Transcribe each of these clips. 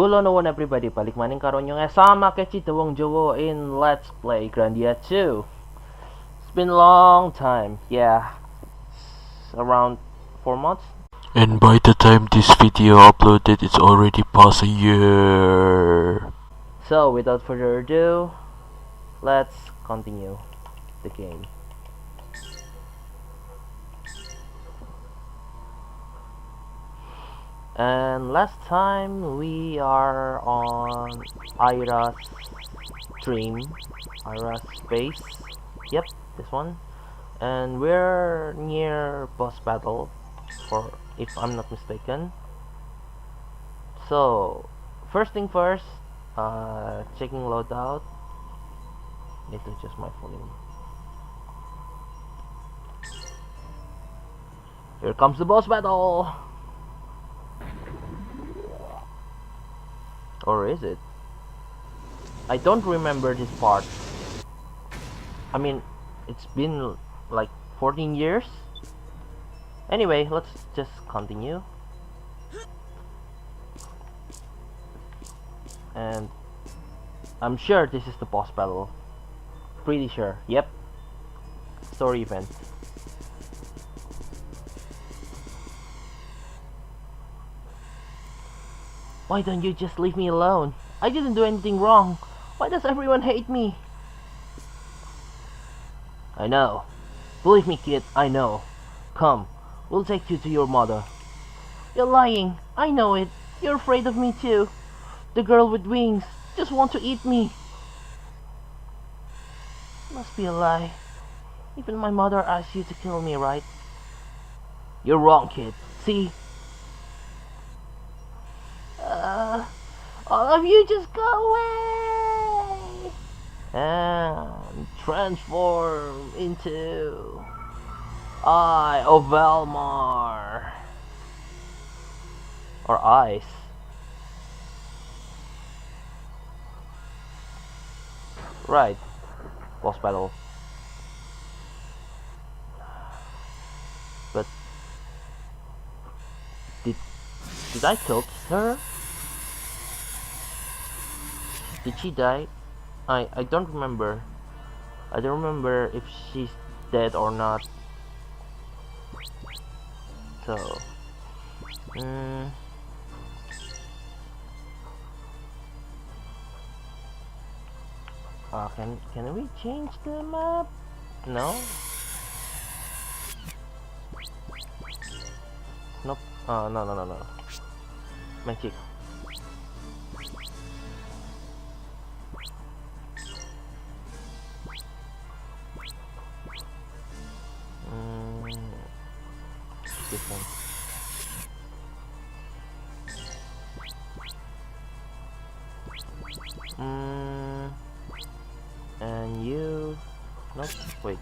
Kulo nuwun everybody, balik maning karo nyong sama kecito wong Jowo in Let's Play Grandia 2. It's been a long time, yeah, it's around 4 months. And by the time this video uploaded, it's already past a year. So without further ado, let's continue the game. And last time we are on Ira's stream, Ira's space. Yep, this one. And we're near boss battle, for if I'm not mistaken. So first thing first, checking loadout. Need to adjust my volume. Here comes the boss battle. Or is it? I don't remember this part. I mean, it's been like 14 years. Anyway, let's just continue. And I'm sure this is the boss battle. Pretty sure. Yep. Story event. Why don't you just leave me alone? I didn't do anything wrong. Why does everyone hate me? I know. Believe me, kid, I know. Come, we'll take you to your mother. You're lying. I know it. You're afraid of me too. The girl with wings just want to eat me. Must be a lie. Even my mother asked you to kill me, right? You're wrong, kid. See? All of you just go away! And transform into Eye of Valmar. Or Ice. Right. Boss battle. But did I kill her? Did she die? I don't remember. I don't remember if she's dead or not. So can we change the map? No? Nope. No. Magic. This one. And you... Nope, wait.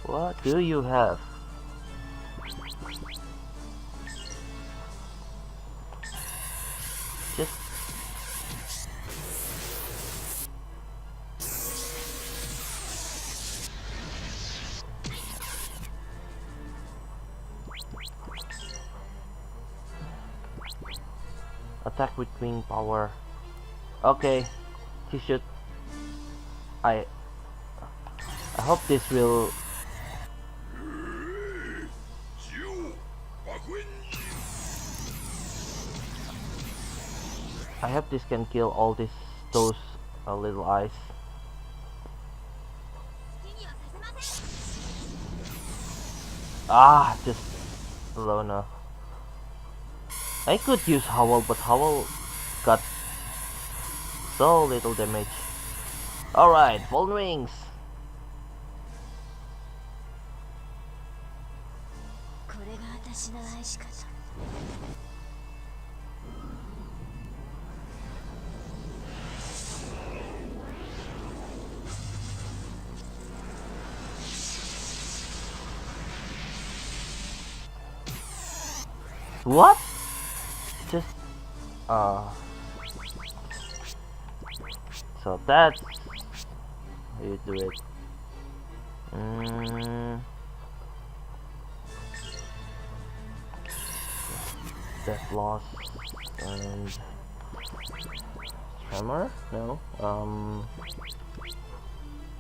What do you have? Just... Attack with wing power. Okay, he should. I hope this will. I hope this can kill all those little eyes. Just Lona. I could use Howl, but Howl got so little damage. Alright, Fallen Wings. What? Just so that's how you do it. death loss and tremor? No.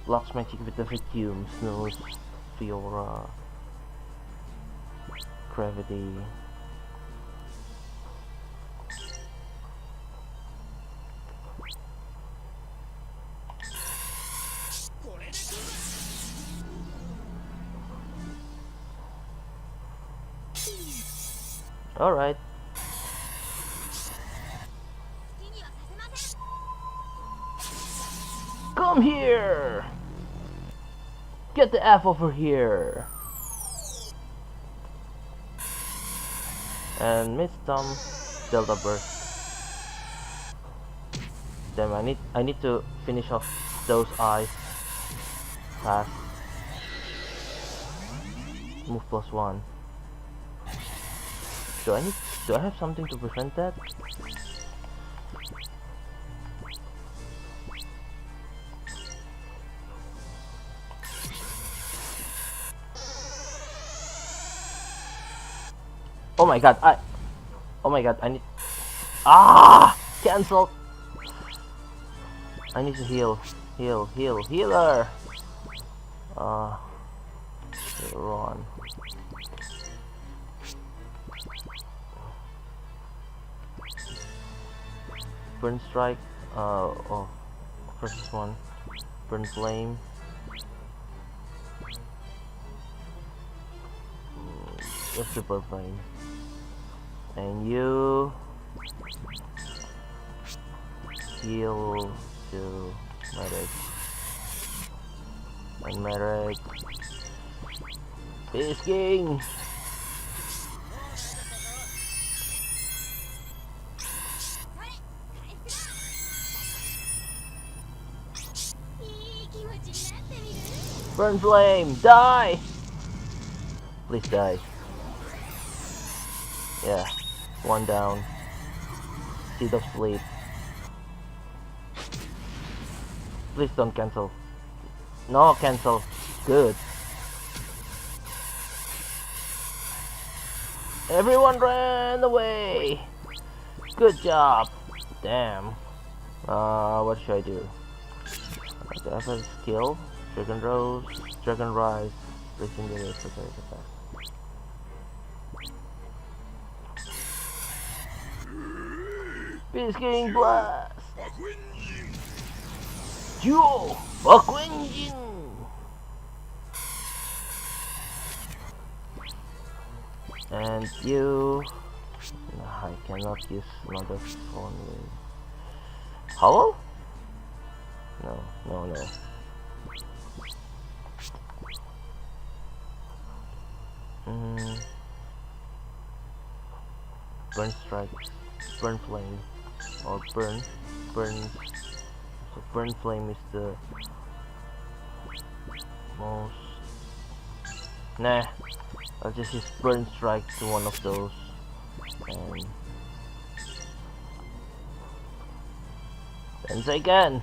Blocks magic with the vacuum, snows, Fiora, gravity. Alright. Come here! Get the F over here! And miss some Delta Burst. Damn, I need to finish off those eyes fast. Move +1. Do I have something to prevent that? Oh my god, I need... Cancel! I need to heal. Healer! Run. Burn Strike, first one. Burn Flame. Super Flame. And you heal to medic. And medic. Bisking! Burn Flame! Die! Please die. Yeah. One down. Seed of Sleep. Please don't cancel. No, cancel. Good. Everyone ran away! Good job! Damn. What should I do? I have a skill. Dragon Rose, Dragon Rise, Legendary Attack. Bisking Blast! Duo! Bakwenjin! And you... I cannot use another phone with... Howl? No. Burn Strike, Burn Flame, or Burn. So Burn Flame is the most... Nah, I'll just use Burn Strike to one of those. And... Again!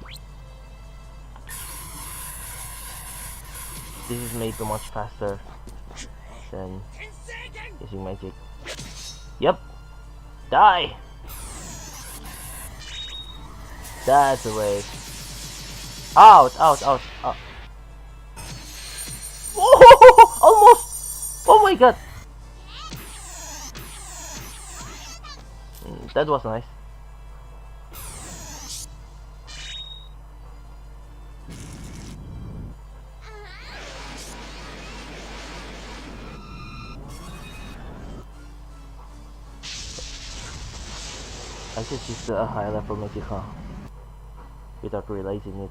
This is made too much faster than using magic. Yep! Die! That's the way. Ouch! Oh! Almost! Oh my god! That was nice. I just used a high level magic, huh? Without realizing it.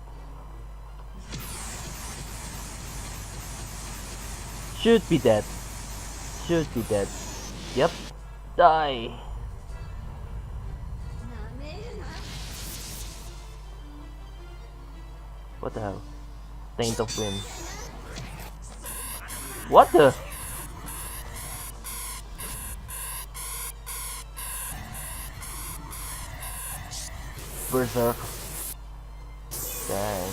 Should be dead. Yep. Die. What the hell? Taint of Wind. What the? Berserk. Dang.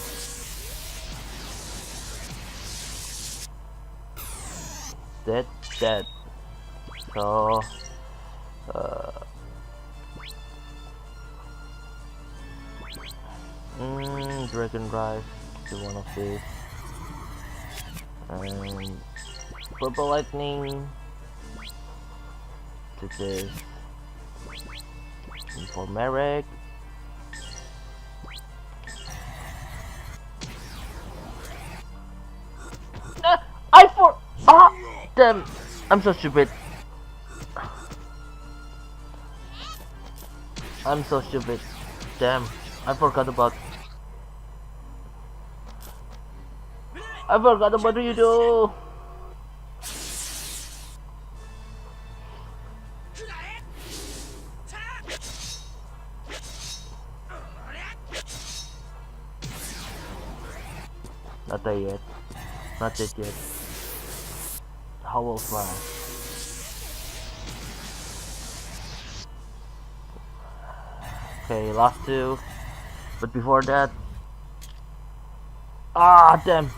Dead. So Uh, Dragon Drive to one of these. And Purple Lightning to this. And for Merrick. Damn! I'm so stupid. I'm so stupid. Damn! I forgot about. I forgot about Ryudo. Not there yet. Not it yet. Howl Flash. Okay, last two. But before that. Ah, damn!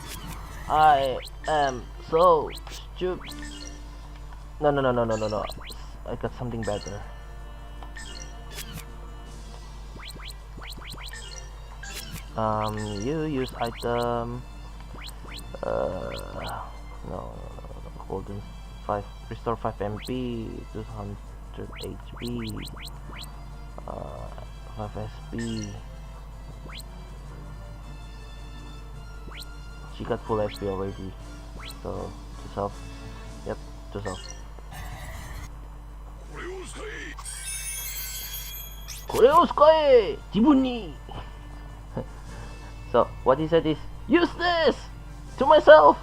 I am so stupid. No, no, no, no, no, no, no. I got something better. You use item. No, golden 5, restore 5 MP, 200 HP, 5 SP. She got full SP already, so to self. Yep, to self. Koreosukai! Jibuni! So what he said is, use this to myself.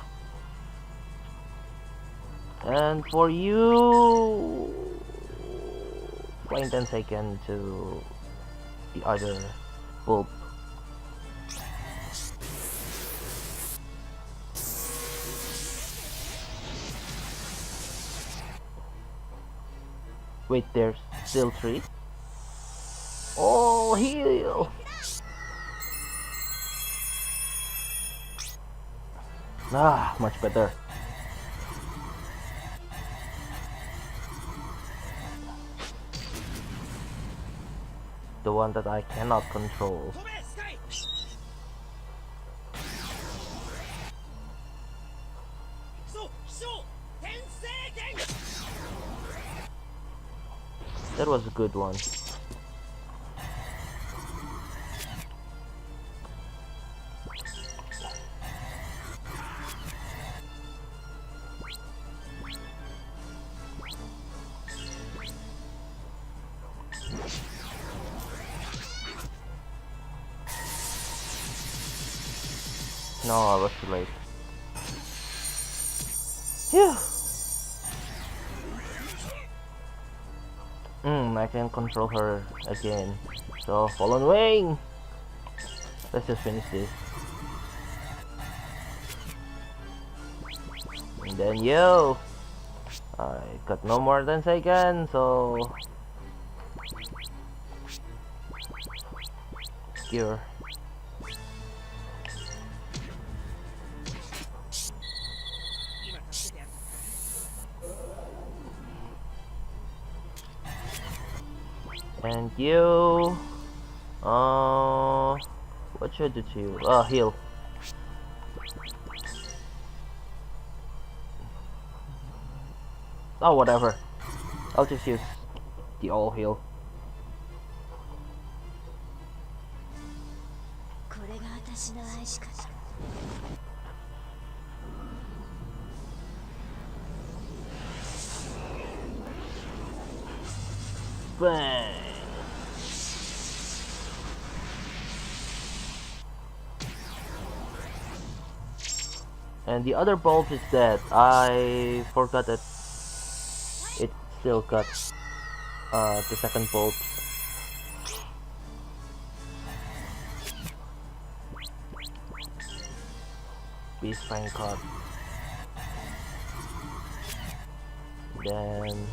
And for you, flying 10 seconds to the other bulb. Wait, there's still 3? Oh, heal! Ah, much better. The one that I cannot control. That was a good one. No, I was too late. Phew. I can control her again. So, Fallen Wing! Let's just finish this. And then yo! I got no more than second, so... Cure. And you, what should I do to you? Heal. Oh, whatever. I'll just use the all heal. Bang. And the other bulb is dead. I forgot that it still got the second bulb. Beast Fang card. Then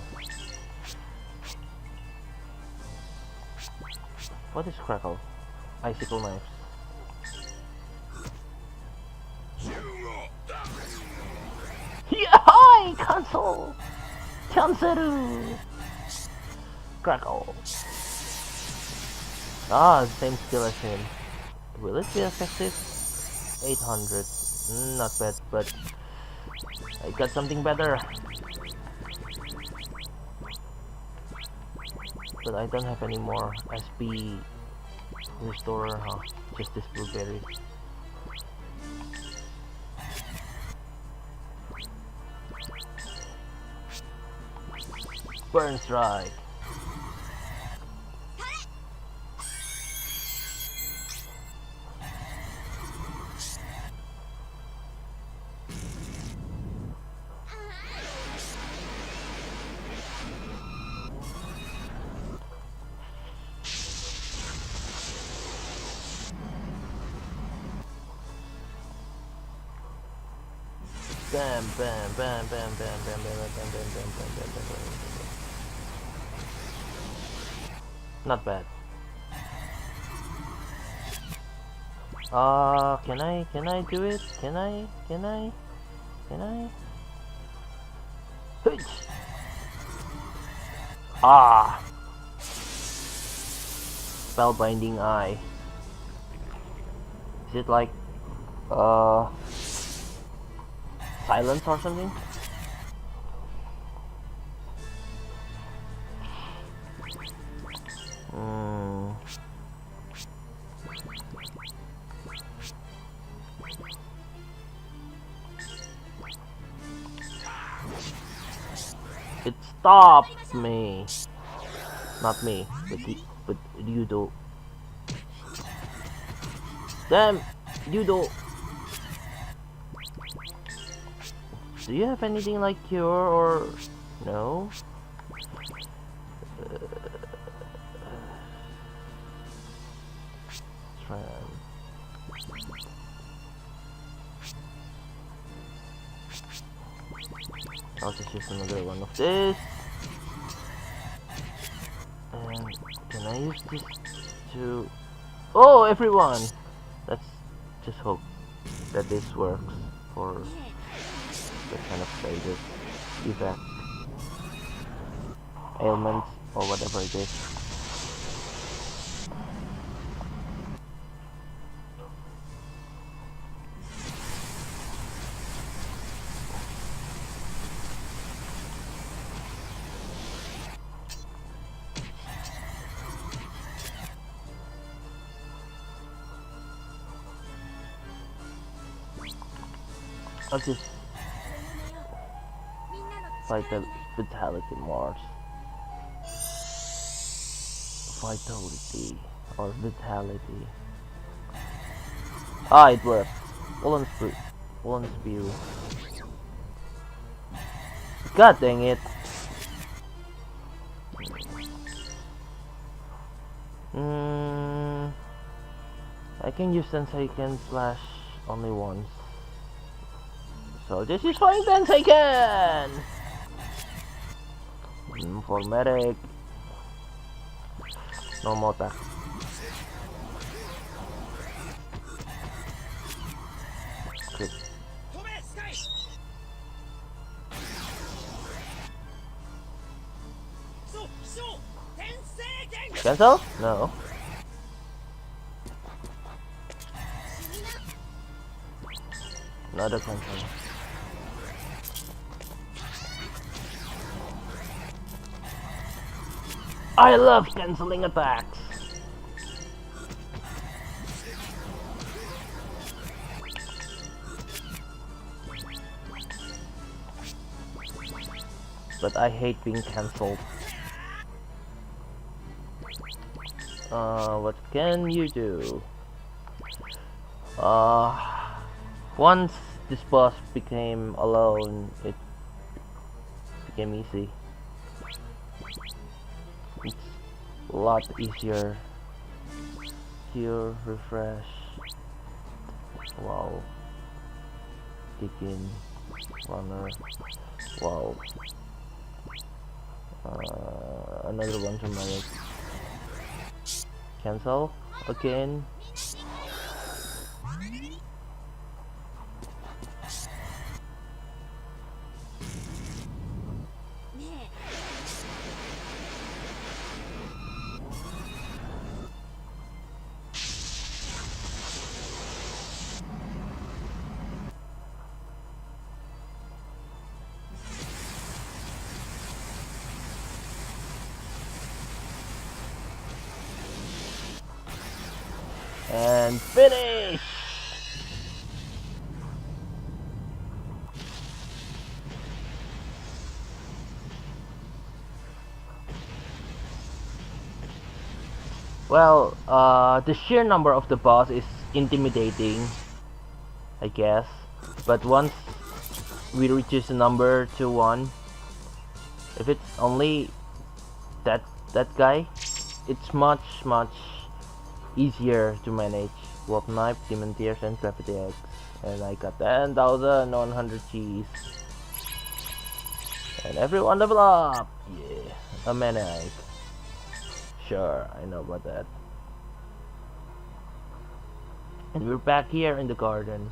what is Crackle? Icicle knives. Hi, console! Chanseru! Crackle. Ah, same skill as him. Will it be effective? 800. Not bad, but I got something better. But I don't have any more SP restorer, huh? Just this blueberry. Burn strike. Bam, bam, bam, bam, bam, bam, bam, bam, bam, bam, bam, bam, bam, bam, bam. Not bad. Can I do it? Can I? Hitch. Ah! Spellbinding Eye. Is it like, silence or something? It stopped me. Not me, but you do. Damn, you do. Do you have anything like cure or no? I'll just use another one of this. And can I use this to... Oh, everyone! Let's just hope that this works for that kind of stages, effect, ailments, or whatever it is. I'll just Vitality Mars. Vitality or Vitality. Ah, it worked. Woolen Spear. God dang it. I can use Senseiken Slash only once. So this is fine Senseiken! For medic. Normal attack. Crit. Cancel? No. Another cancel. I love cancelling attacks. But I hate being cancelled. What can you do? Once this boss became alone, it became easy. It's a lot easier. Cure, refresh. Wow. Kick in. Runner. Wow. Another one to my cancel again. And finish! Well, the sheer number of the boss is intimidating, I guess. But once we reaches the number 2-1, if it's only that guy, it's much easier to manage. Wolf Knife, Demon Tears, and Gravity Eggs. And I got 10,100 G's. And everyone level up! Yeah, a maniac. Sure, I know about that. And we're back here in the garden.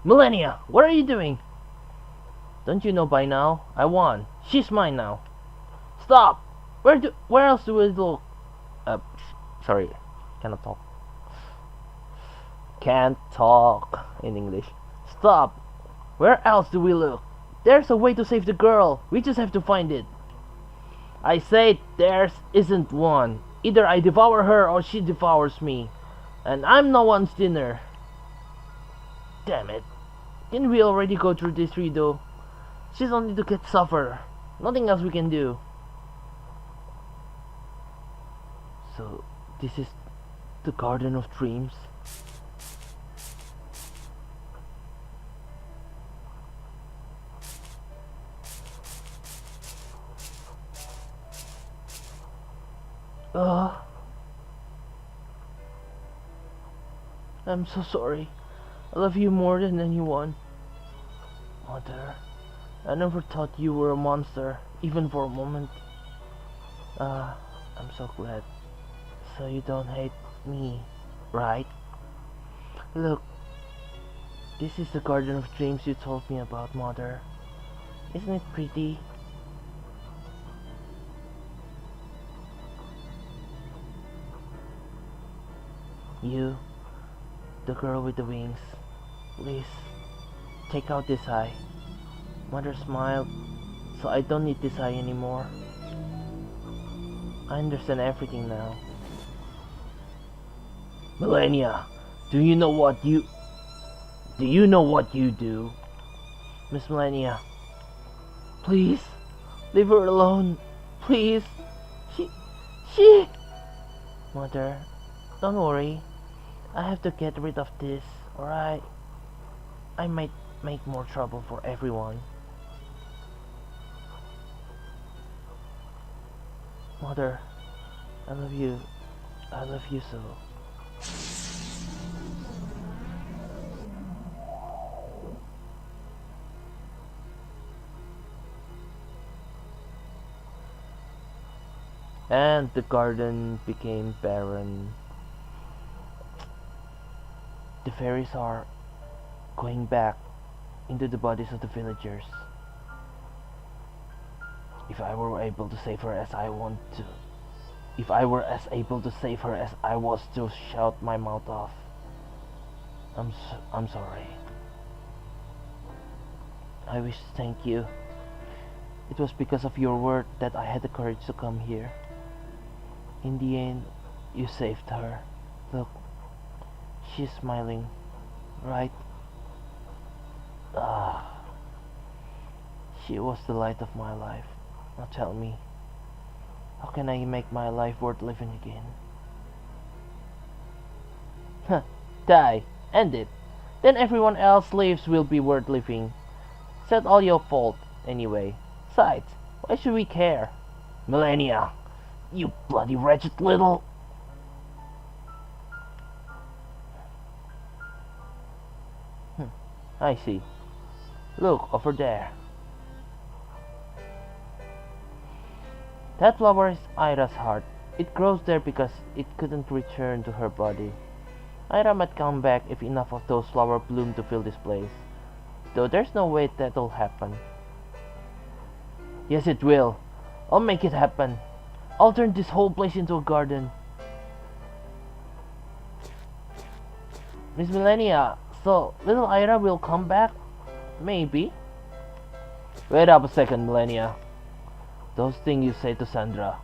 Millennia, what are you doing? Don't you know by now? I won. She's mine now. Stop! Where else do we look? Sorry, cannot talk. Can't talk in English. Stop! Where else do we look? There's a way to save the girl. We just have to find it. I say there isn't one. Either I devour her or she devours me. And I'm no one's dinner. Damn it. Didn't we already go through this redo? She's only to get suffer. Nothing else we can do. So, this is the Garden of Dreams. I'm so sorry. I love you more than anyone. Mother, I never thought you were a monster, even for a moment. I'm so glad. So you don't hate me, right? Look, this is the Garden of Dreams you told me about, Mother. Isn't it pretty? You, the girl with the wings, please, take out this eye. Mother smiled, so I don't need this eye anymore. I understand everything now. Millennia, do you know what you do? Miss Millennia, please, leave her alone. Please. She... Mother, don't worry. I have to get rid of this, alright? I might make more trouble for everyone. Mother, I love you. I love you so. And the garden became barren. The fairies are going back into the bodies of the villagers. If I were able to save her as I want to, if I were as able to save her as I was to shout my mouth off, I'm sorry. I wish to thank you. It was because of your word that I had the courage to come here. In the end, you saved her. Look, she's smiling, right? She was the light of my life. Now tell me, how can I make my life worth living again? Huh, die, end it. Then everyone else's lives will be worth living. It's not all your fault, anyway. Besides, why should we care? Millennia, you bloody wretched little... I see. Look, over there. That flower is Ira's heart. It grows there because it couldn't return to her body. Ira might come back if enough of those flowers bloom to fill this place. Though there's no way that'll happen. Yes, it will. I'll make it happen. I'll turn this whole place into a garden. Miss Millennia, so little Ira will come back? Maybe. Wait up a second, Millennia. Those things you say to Sandra,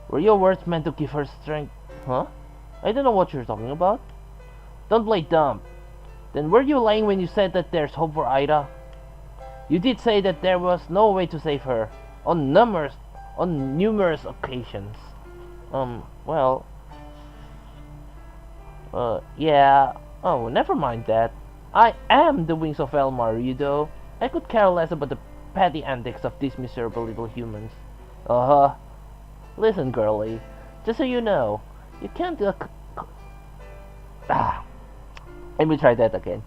were your words meant to give her strength? Huh? I don't know what you're talking about. Don't play dumb. Then were you lying when you said that there's hope for Ida? You did say that there was no way to save her. On numerous occasions. Well... yeah... Oh, never mind that. I am the wings of Elmar, you know. I could care less about the petty antics of these miserable little humans. Uh-huh. Listen, girlie. Just so you know, you can't... Let me try that again.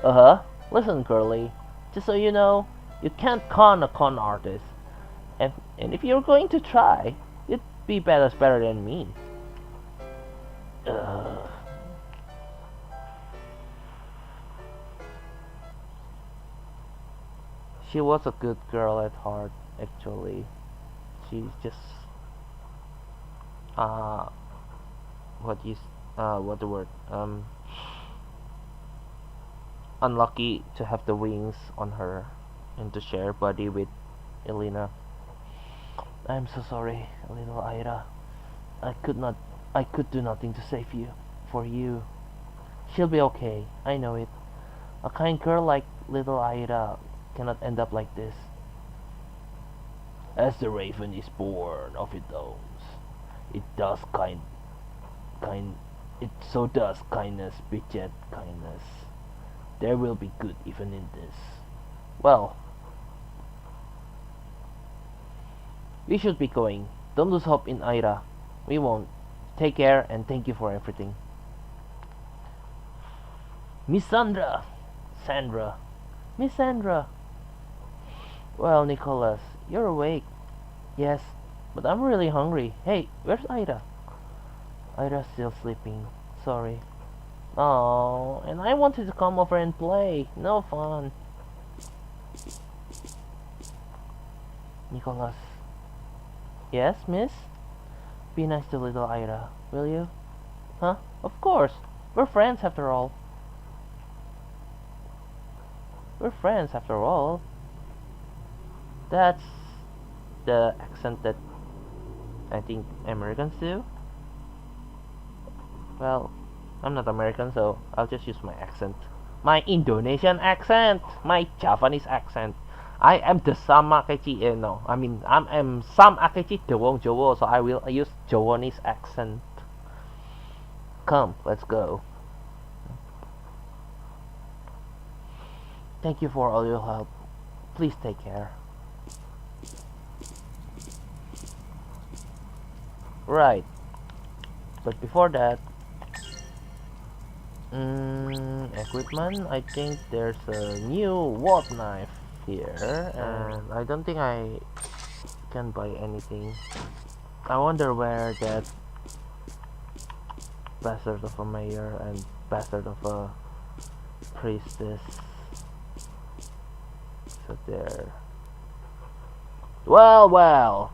Uh-huh. Listen, girlie. Just so you know, you can't con a con artist. And if you're going to try, you'd be better than me. She was a good girl at heart, actually. She's just what the word? Unlucky to have the wings on her and to share body with Elena. I'm so sorry, little Ida. I could do nothing to save you. For you. She'll be okay, I know it. A kind girl like little Ida cannot end up like this. As the raven is born of its own, it does so does kindness beget kindness. There will be good even in this. Well, we should be going. Don't lose hope in Ida. We won't. Take care and thank you for everything. Miss Sandra. Miss Sandra. Well, Nicholas, you're awake. Yes, but I'm really hungry. Hey, where's Ida? Ida's still sleeping. Sorry. Oh, and I wanted to come over and play. No fun. Nicholas. Yes, miss? Be nice to little Ida, will you? Huh? Of course. We're friends after all. That's the accent that I think Americans do. Well, I'm not American, so I'll just use my accent. My Indonesian accent! My Javanese accent! I am the Sam Akechi, no. I mean, I'm Sam Akechi the Wong Jowo, so I will use Javanese accent. Come, let's go. Thank you for all your help. Please take care. Right. But before that, equipment. I think there's a new walt knife here, and I don't think I can buy anything. I wonder where that bastard of a mayor and bastard of a priestess. So there. Well.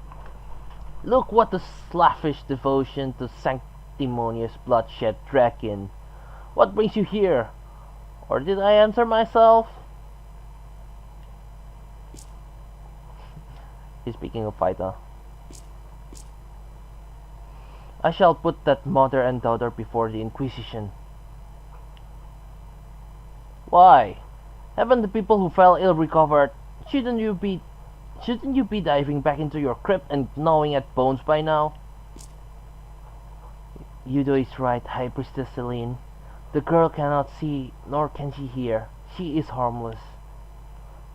Look what the slavish devotion to sanctimonious bloodshed drag in. What brings you here? Or did I answer myself? He's speaking of fighter. I shall put that mother and daughter before the Inquisition. Why? Haven't the people who fell ill recovered? Shouldn't you be diving back into your crypt and gnawing at bones by now? Yudo is right, High Priestess Celine. The girl cannot see, nor can she hear. She is harmless.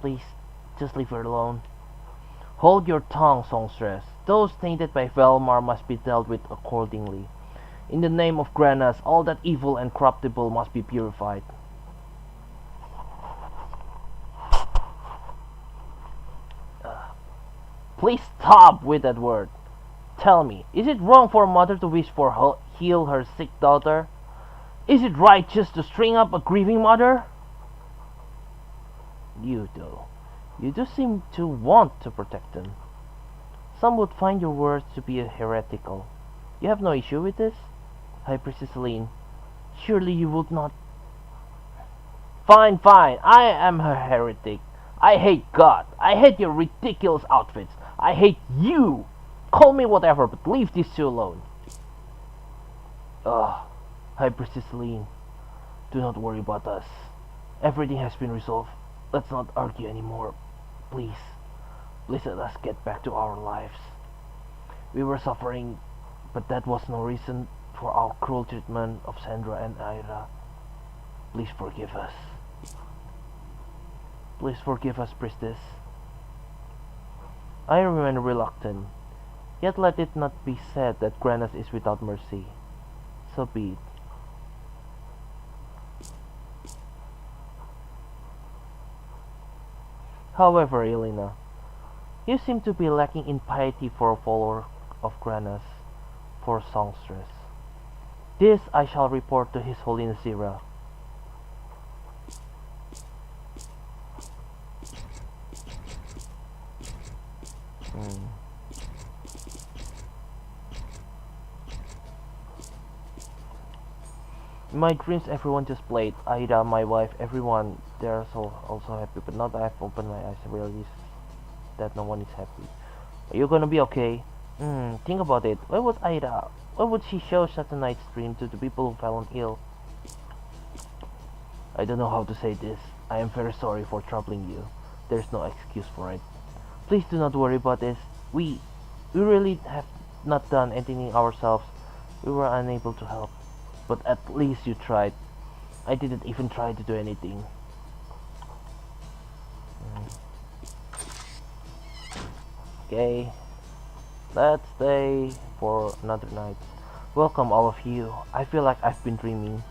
Please, just leave her alone. Hold your tongue, songstress. Those tainted by Velmar must be dealt with accordingly. In the name of Granas, all that evil and corruptible must be purified. Please stop with that word. Tell me, is it wrong for a mother to wish for heal her sick daughter? Is it right just to string up a grieving mother? You do seem to want to protect them. Some would find your words to be heretical. You have no issue with this? High Priestess Celine, surely you would not... Fine, I am a heretic. I hate God. I hate your ridiculous outfits. I hate you. Call me whatever, but leave these two alone. Ugh. Hi, Princess Celine. Do not worry about us. Everything has been resolved. Let's not argue anymore. Please. Please let us get back to our lives. We were suffering, but that was no reason for our cruel treatment of Sandra and Ira. Please forgive us. Please forgive us, priestess. I remain reluctant, yet let it not be said that Granas is without mercy. So be it. However, Elena, you seem to be lacking in piety for a follower of Granas, for songstress. This I shall report to His Holiness Zira. In my dreams, everyone just played. Ida, my wife, everyone. They're also happy, but now that I've opened my eyes, I realize that no one is happy. Are you gonna be okay? Think about it. Why would Ida? Why would she show such a nice dream to the people who fell ill? I don't know how to say this. I am very sorry for troubling you. There's no excuse for it. Please do not worry about this. We really have not done anything ourselves. We were unable to help. But at least you tried. I didn't even try to do anything. Okay. Let's stay for another night. Welcome all of you. I feel like I've been dreaming.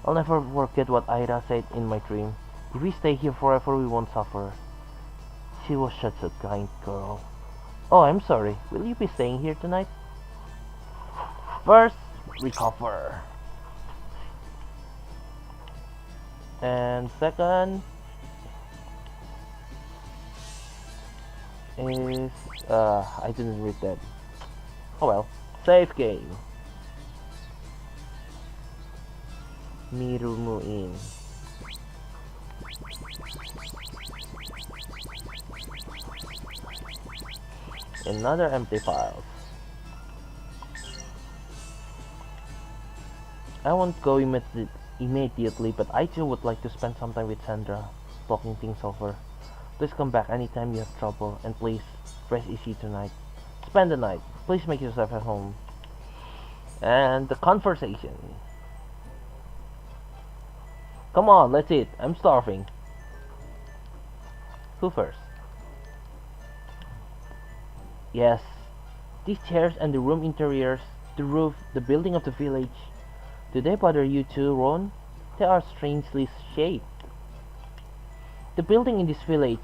I'll never forget what Ira said in my dream. If we stay here forever, we won't suffer. She was such a kind girl. Oh, I'm sorry. Will you be staying here tonight? First, recover. And second is I didn't read that. Oh well. Save game. Mirumuin. Another empty file. I won't go immediately, but I too would like to spend some time with Sandra, talking things over. Please come back anytime you have trouble, and please, rest easy tonight. Spend the night. Please make yourself at home. And the conversation. Come on, let's eat. I'm starving. Who first? Yes. These chairs and the room interiors, the roof, the building of the village. Do they bother you too, Ron? They are strangely shaped. The building in this village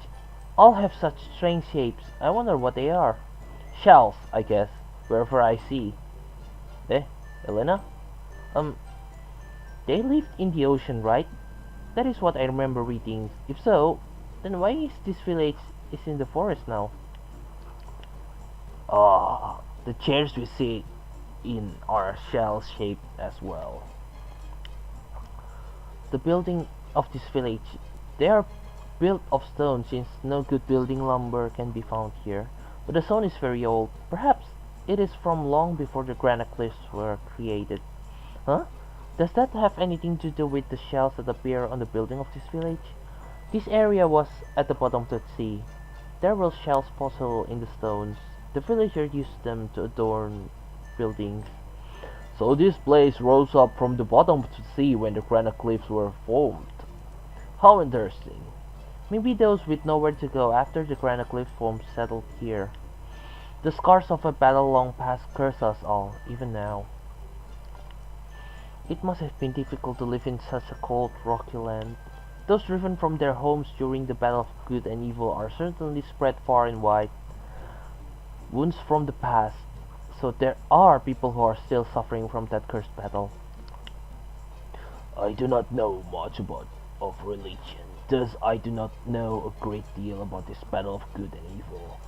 all have such strange shapes. I wonder what they are. Shells, I guess, wherever I see. Eh, Elena? They lived in the ocean, right? That is what I remember reading. If so, then why is this village is in the forest now? Ah, the chairs we see in are shell-shaped as well. The building of this village, they are built of stone since no good building lumber can be found here. But the stone is very old. Perhaps it is from long before the granite cliffs were created. Huh? Does that have anything to do with the shells that appear on the building of this village? This area was at the bottom of the sea. There were shells possible in the stones. The villagers used them to adorn buildings. So this place rose up from the bottom of the sea when the granite cliffs were formed. How interesting. Maybe those with nowhere to go after the granite cliff formed settled here. The scars of a battle long past curse us all, even now. It must have been difficult to live in such a cold, rocky land. Those driven from their homes during the battle of good and evil are certainly spread far and wide. Wounds from the past. So there are people who are still suffering from that cursed battle. I do not know much of religion, thus I do not know a great deal about this battle of good and evil,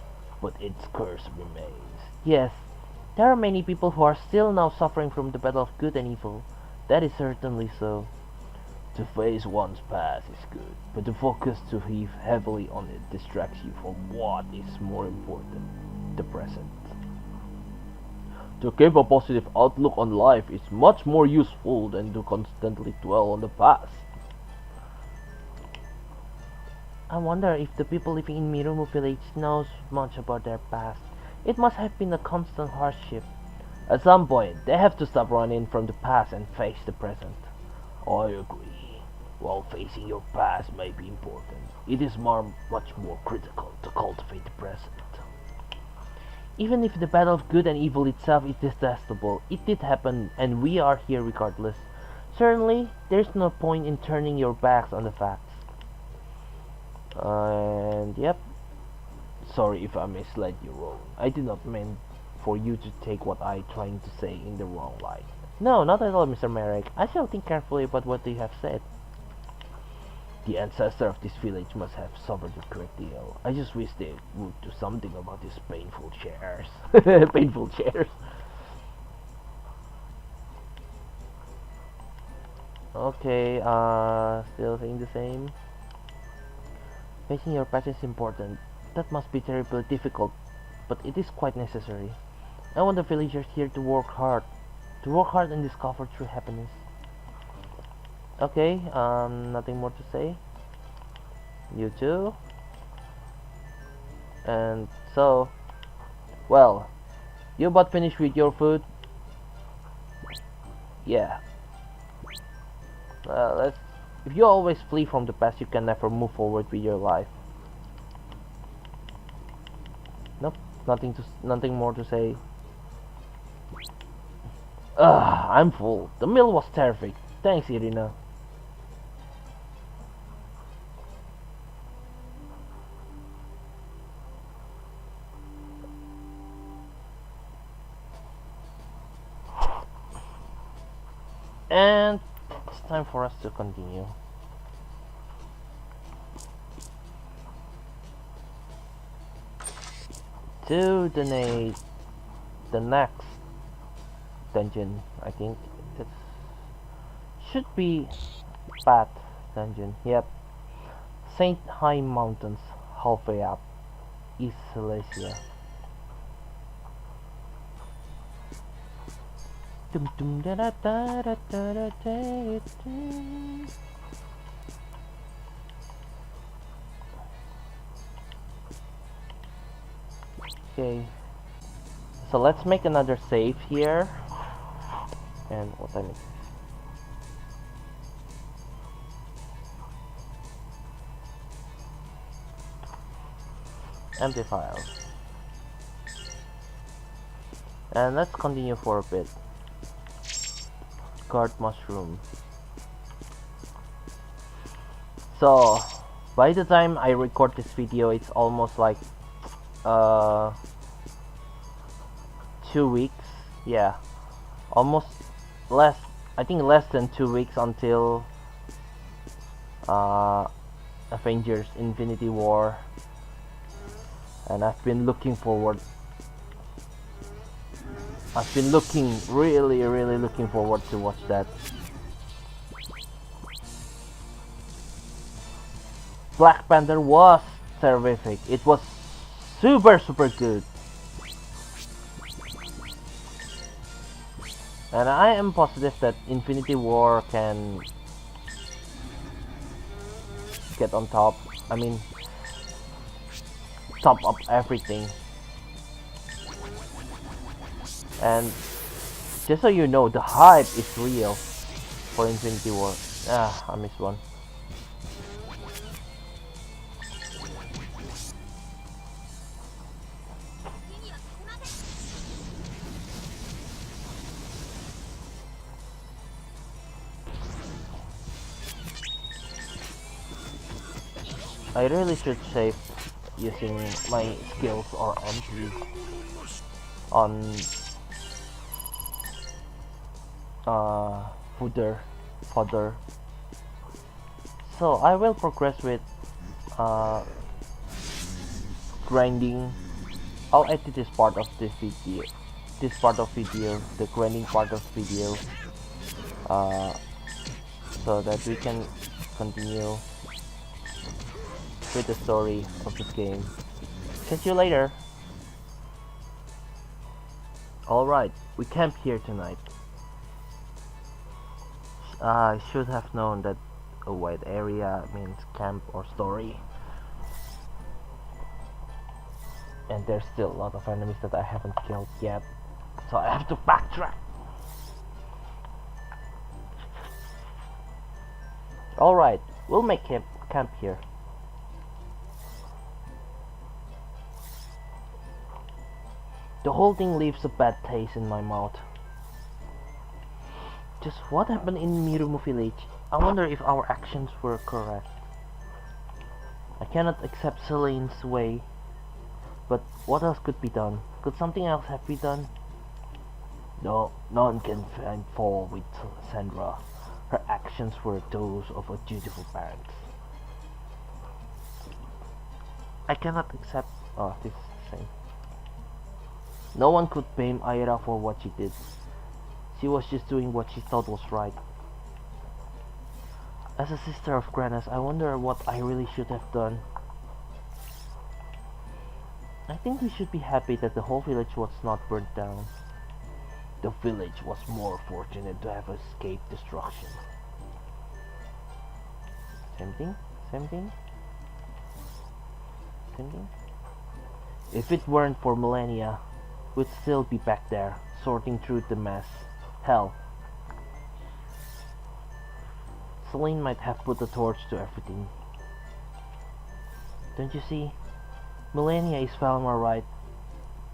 but its curse remains. Yes, there are many people who are still now suffering from the battle of good and evil. That is certainly so. To face one's past is good, but to focus too heavily on it distracts you from what is more important, the present. To keep a positive outlook on life is much more useful than to constantly dwell on the past. I wonder if the people living in Mirumu village knows much about their past. It must have been a constant hardship. At some point, they have to stop running from the past and face the present. I agree. While facing your past may be important, it is much more critical to cultivate the present. Even if the battle of good and evil itself is detestable, it did happen and we are here regardless. Certainly, there's no point in turning your backs on the facts. And yep, sorry if I misled you wrong. I did not mean for you to take what I trying to say in the wrong light. No, not at all, Mr. Merrick. I shall think carefully about what you have said. The ancestor of this village must have suffered a great deal. I just wish they would do something about these painful chairs. Painful chairs. Okay, still saying the same. Facing your past is important. That must be terribly difficult, but it is quite necessary. I want the villagers here to work hard. To work hard and discover true happiness. Okay, nothing more to say. You too. And so, well, you about finished with your food? Yeah. Let's. If you always flee from the past, you can never move forward with your life. Nope, nothing more to say. Ugh, I'm full. The meal was terrific. Thanks, Irina. And it's time for us to continue. To the next dungeon, I think it should be Path dungeon. Yep, Saint High Mountains, halfway up, East Silesia. Okay, so let's make another save here. And what time is it? Empty files. And let's continue for a bit. Guard mushroom. So by the time I record this video, it's almost like 2 weeks. Yeah, almost less. I think less than 2 weeks until Avengers Infinity War, and I've been looking forward. I've been really looking forward to watch that. Black Panther was terrific. It was super good. And I am positive that Infinity War can get on top. I mean, top up everything. And just so you know, the hype is real for Infinity War. Ah, I missed one. I really should save using my skills or MP on fodder. So I will progress with grinding. I'll edit this part of this video. The grinding part of video so that we can continue with the story of this game. Catch you later. Alright, we camp here tonight. I should have known that a wide area means camp or story. And there's still a lot of enemies that I haven't killed yet, so I have to backtrack. Alright, we'll make camp here. The whole thing leaves a bad taste in my mouth. Just what happened in Mirumu village? I wonder if our actions were correct. I cannot accept Celine's way, but what else could be done? Could something else have been done? No, none can find fault with Sandra. Her actions were those of a dutiful parent. I cannot accept... Oh, this is the same. No one could blame Aira for what she did. She was just doing what she thought was right. As a sister of Grandia's, I wonder what I really should have done. I think we should be happy that the whole village was not burnt down. The village was more fortunate to have escaped destruction. Same thing? Same thing? Same thing? If it weren't for millennia, we'd still be back there, sorting through the mess. Hell, Celine might have put a torch to everything. Don't you see? Millennia is Valmar, right?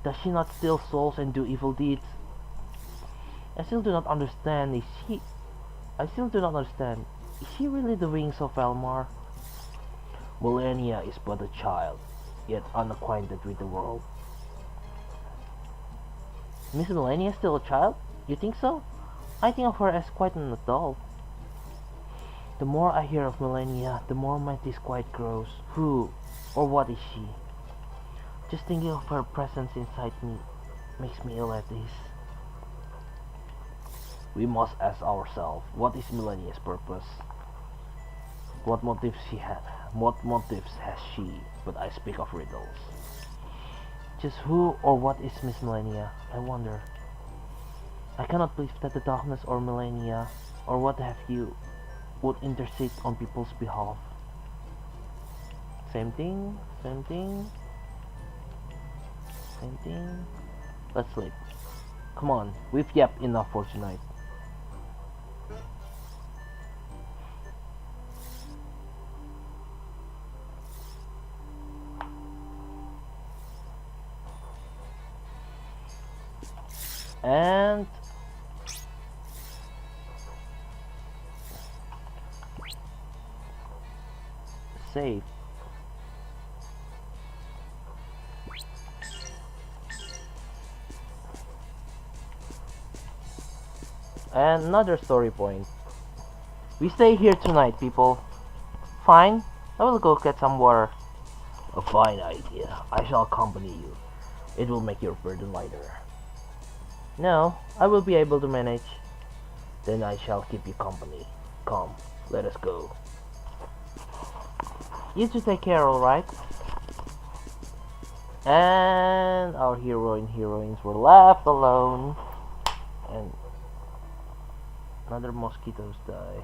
Does she not steal souls and do evil deeds? I still do not understand. Is she really the wings of Valmar? Millennia is but a child, yet unacquainted with the world. Miss Millennia is still a child? You think so? I think of her as quite an adult. The more I hear of Millennia, the more my disquiet grows. Who or what is she? Just thinking of her presence inside me makes me ill at ease. We must ask ourselves, what is Millennia's purpose? What motives has she? But I speak of riddles. Just who or what is Miss Millennia? I wonder. I cannot believe that the darkness or Millennia, or what have you, would intercede on people's behalf. Same thing, same thing, same thing. Let's sleep. Come on, we've yapped enough for tonight. And save. And another story point. We stay here tonight, people. Fine, I will go get some water. A fine idea. I shall accompany you. It will make your burden lighter. No, I will be able to manage. Then I shall keep you company. Come, let us go. You two take care, alright? And our hero and heroines were left alone. And another mosquitoes die.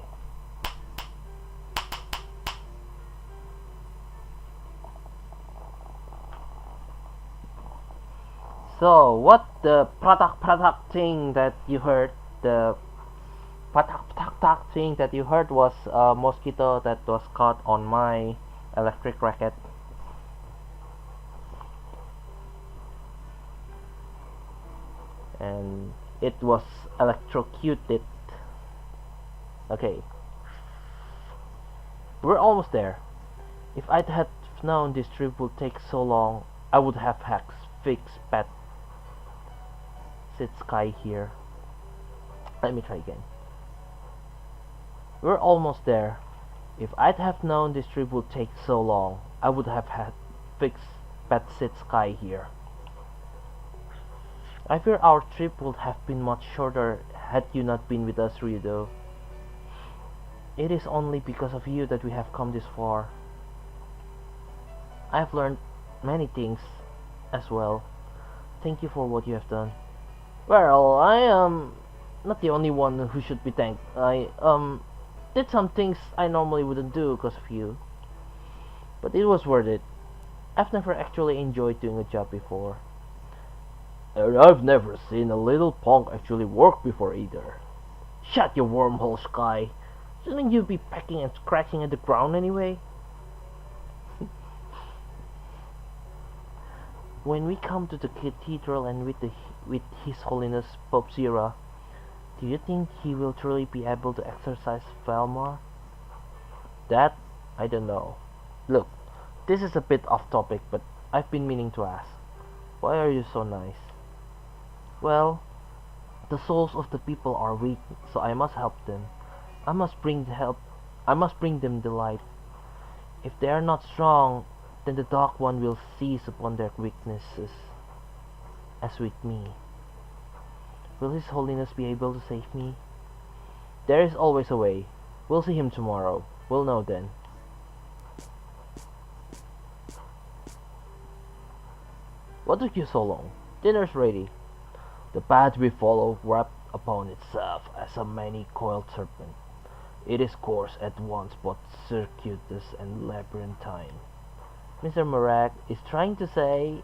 So, what the pratak thing that you heard, the pratak thing that you heard was a mosquito that was caught on my electric racket. And it was electrocuted. Okay. We're almost there. If I'd had known this trip would take so long, I would have fixed Pet Sit Sky here. Let me try again. We're almost there. If I'd have known this trip would take so long, I would have fixed Pet Sit Sky here. I fear our trip would have been much shorter had you not been with us, Ryudo. It is only because of you that we have come this far. I have learned many things as well. Thank you for what you have done. Well, I am not the only one who should be thanked. I did some things I normally wouldn't do because of you, but it was worth it. I've never actually enjoyed doing a job before. And I've never seen a little punk actually work before either. Shut your wormhole, Sky. Shouldn't you be pecking and scratching at the ground anyway? When we come to the cathedral and with His Holiness Pope Zira, do you think he will truly be able to exercise Velmar? That I don't know. Look, this is a bit off topic, but I've been meaning to ask. Why are you so nice? Well, the souls of the people are weak, so I must help them. I must bring the help. I must bring them the light. If they are not strong, then the Dark One will seize upon their weaknesses, as with me. Will His Holiness be able to save me? There is always a way. We'll see him tomorrow. We'll know then. What took you so long? Dinner's ready. The path we follow wrapped upon itself as a many-coiled serpent. It is coarse at once both circuitous and labyrinthine. Mr. Marak is trying to say...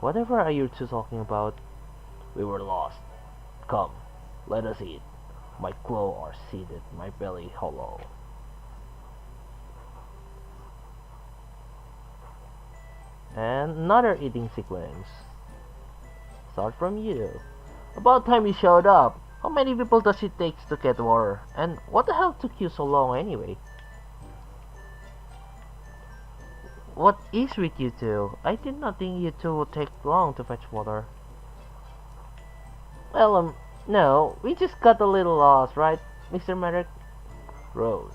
Whatever are you two talking about? We were lost. Come, let us eat. My claws are seated, my belly hollow. And another eating sequence. Start from you. About time you showed up. How many people does it take to get water? And what the hell took you so long anyway? What is with you two? I did not think you two would take long to fetch water. Well, no, we just got a little lost, right, Mr. Merrick? Road,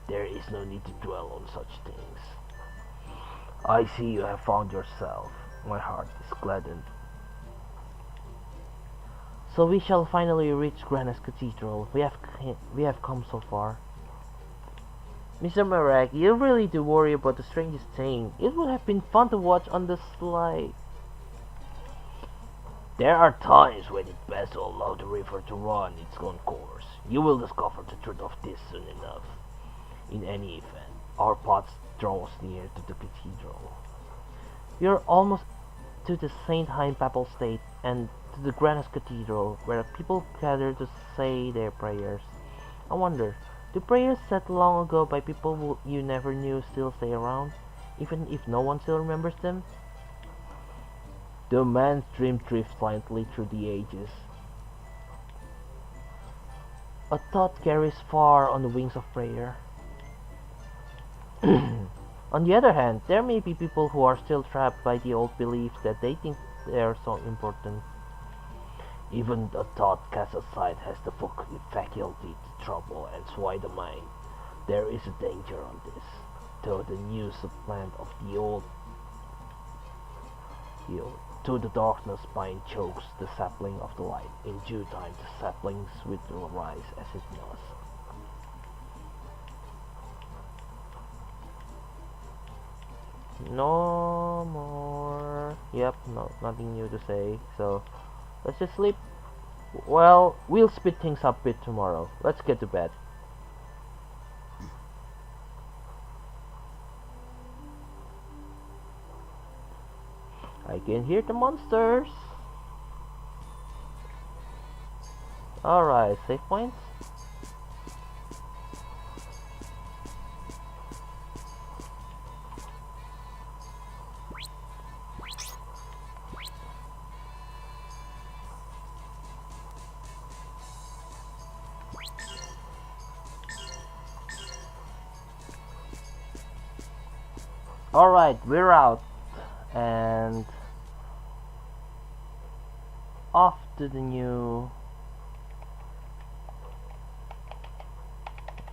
there is no need to dwell on such things. I see you have found yourself. My heart is gladdened. So we shall finally reach Grandia's Cathedral. We have come so far. Mr. Marek, you really do worry about the strangest thing. It would have been fun to watch on the slide. There are times when it's best to allow the river to run its own course. You will discover the truth of this soon enough. In any event, our paths draw us near to the cathedral. We are almost to the St. Hein Papal State and to the Grandia's Cathedral, where people gather to say their prayers. I wonder, do prayers said long ago by people who you never knew still stay around, even if no one still remembers them? The man's dream drifts silently through the ages. A thought carries far on the wings of prayer. On the other hand, there may be people who are still trapped by the old beliefs that they think they are so important. Even a thought cast aside has the faculty to trouble and sway the mind. There is a danger on this, though the new supplant of the old. To the darkness pine chokes the sapling of the light. In due time the saplings will rise as it must. No more. Yep, no, nothing new to say. So, let's just sleep. Well, we'll speed things up a bit tomorrow. Let's get to bed. I can hear the monsters. Alright, save points. Alright, we're out. And off to the new.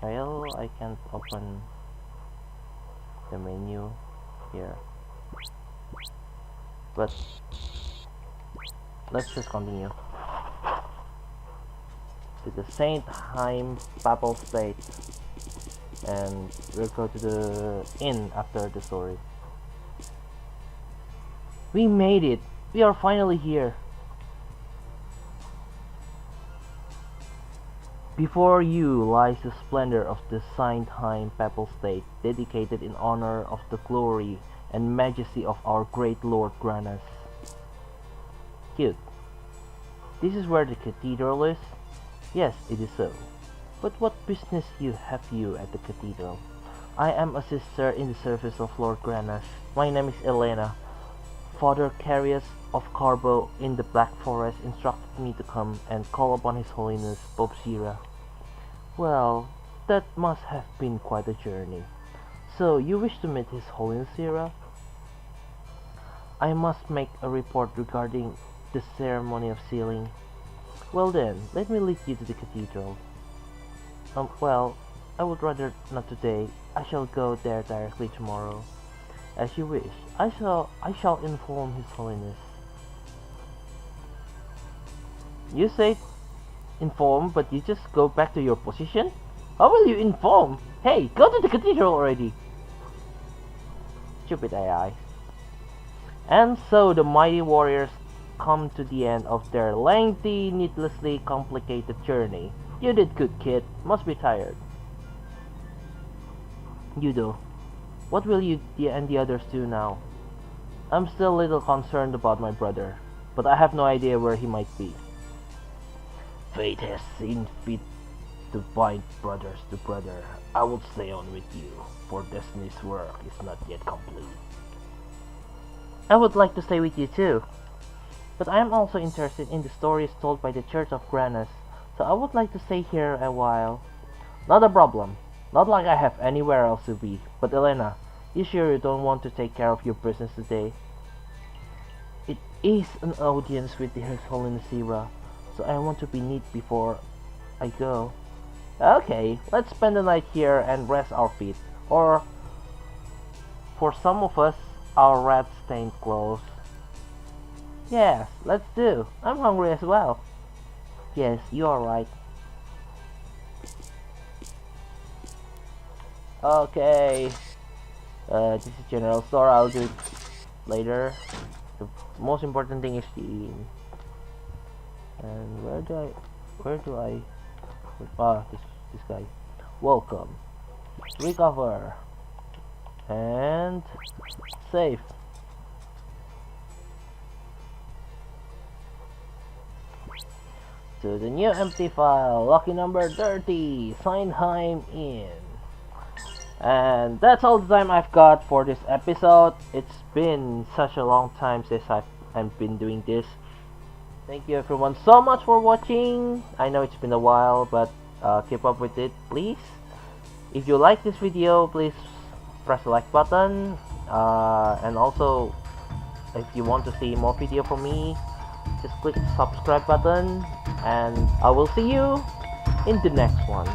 Well, I can't open the menu here, but let's just continue. to the Saint Heim Papal State, and we'll go to the inn after the story. We made it! We are finally here! Before you lies the splendor of the Saint Heim Papal State, dedicated in honor of the glory and majesty of our great Lord Granas. Cute. This is where the cathedral is? Yes, it is so. But what business have you at the cathedral? I am a sister in the service of Lord Granas. My name is Elena. Father Carius of Carbo in the Black Forest instructed me to come and call upon His Holiness Pope Zira. Well, that must have been quite a journey. So, you wish to meet His Holiness Zira? I must make a report regarding the ceremony of sealing. Well then, let me lead you to the cathedral. Well, I would rather not today. I shall go there directly tomorrow. As you wish. I shall inform His Holiness. You say inform, but you just go back to your position? How will you inform? Hey, go to the cathedral already! Stupid AI. And so the mighty warriors come to the end of their lengthy, needlessly complicated journey. You did good, kid. Must be tired. You do. What will you and the others do now? I'm still a little concerned about my brother, but I have no idea where he might be. Fate has seen fit to bind brothers to brother. I will stay on with you, for destiny's work is not yet complete. I would like to stay with you too, but I am also interested in the stories told by the Church of Granas, so I would like to stay here a while. Not a problem. Not like I have anywhere else to be. But Elena, you sure you don't want to take care of your business today? It is an audience with His Holiness Zira, so I want to be neat before I go. Okay, let's spend the night here and rest our feet. Or, for some of us, our rat-stained clothes. Yes, let's do. I'm hungry as well. Yes, you are right. Okay. This is general store. I'll do it later. The most important thing is the inn. And where do I this guy. Welcome. Recover. And save. To the new empty file, lucky number 30, Seinheim Inn. And that's all the time I've got for this episode. It's been such a long time since I've been doing this. Thank you everyone so much for watching. I know it's been a while, but keep up with it, please. If you like this video, please press the like button. And also, if you want to see more video from me, just click the subscribe button. And I will see you in the next one.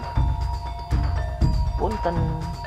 Punten.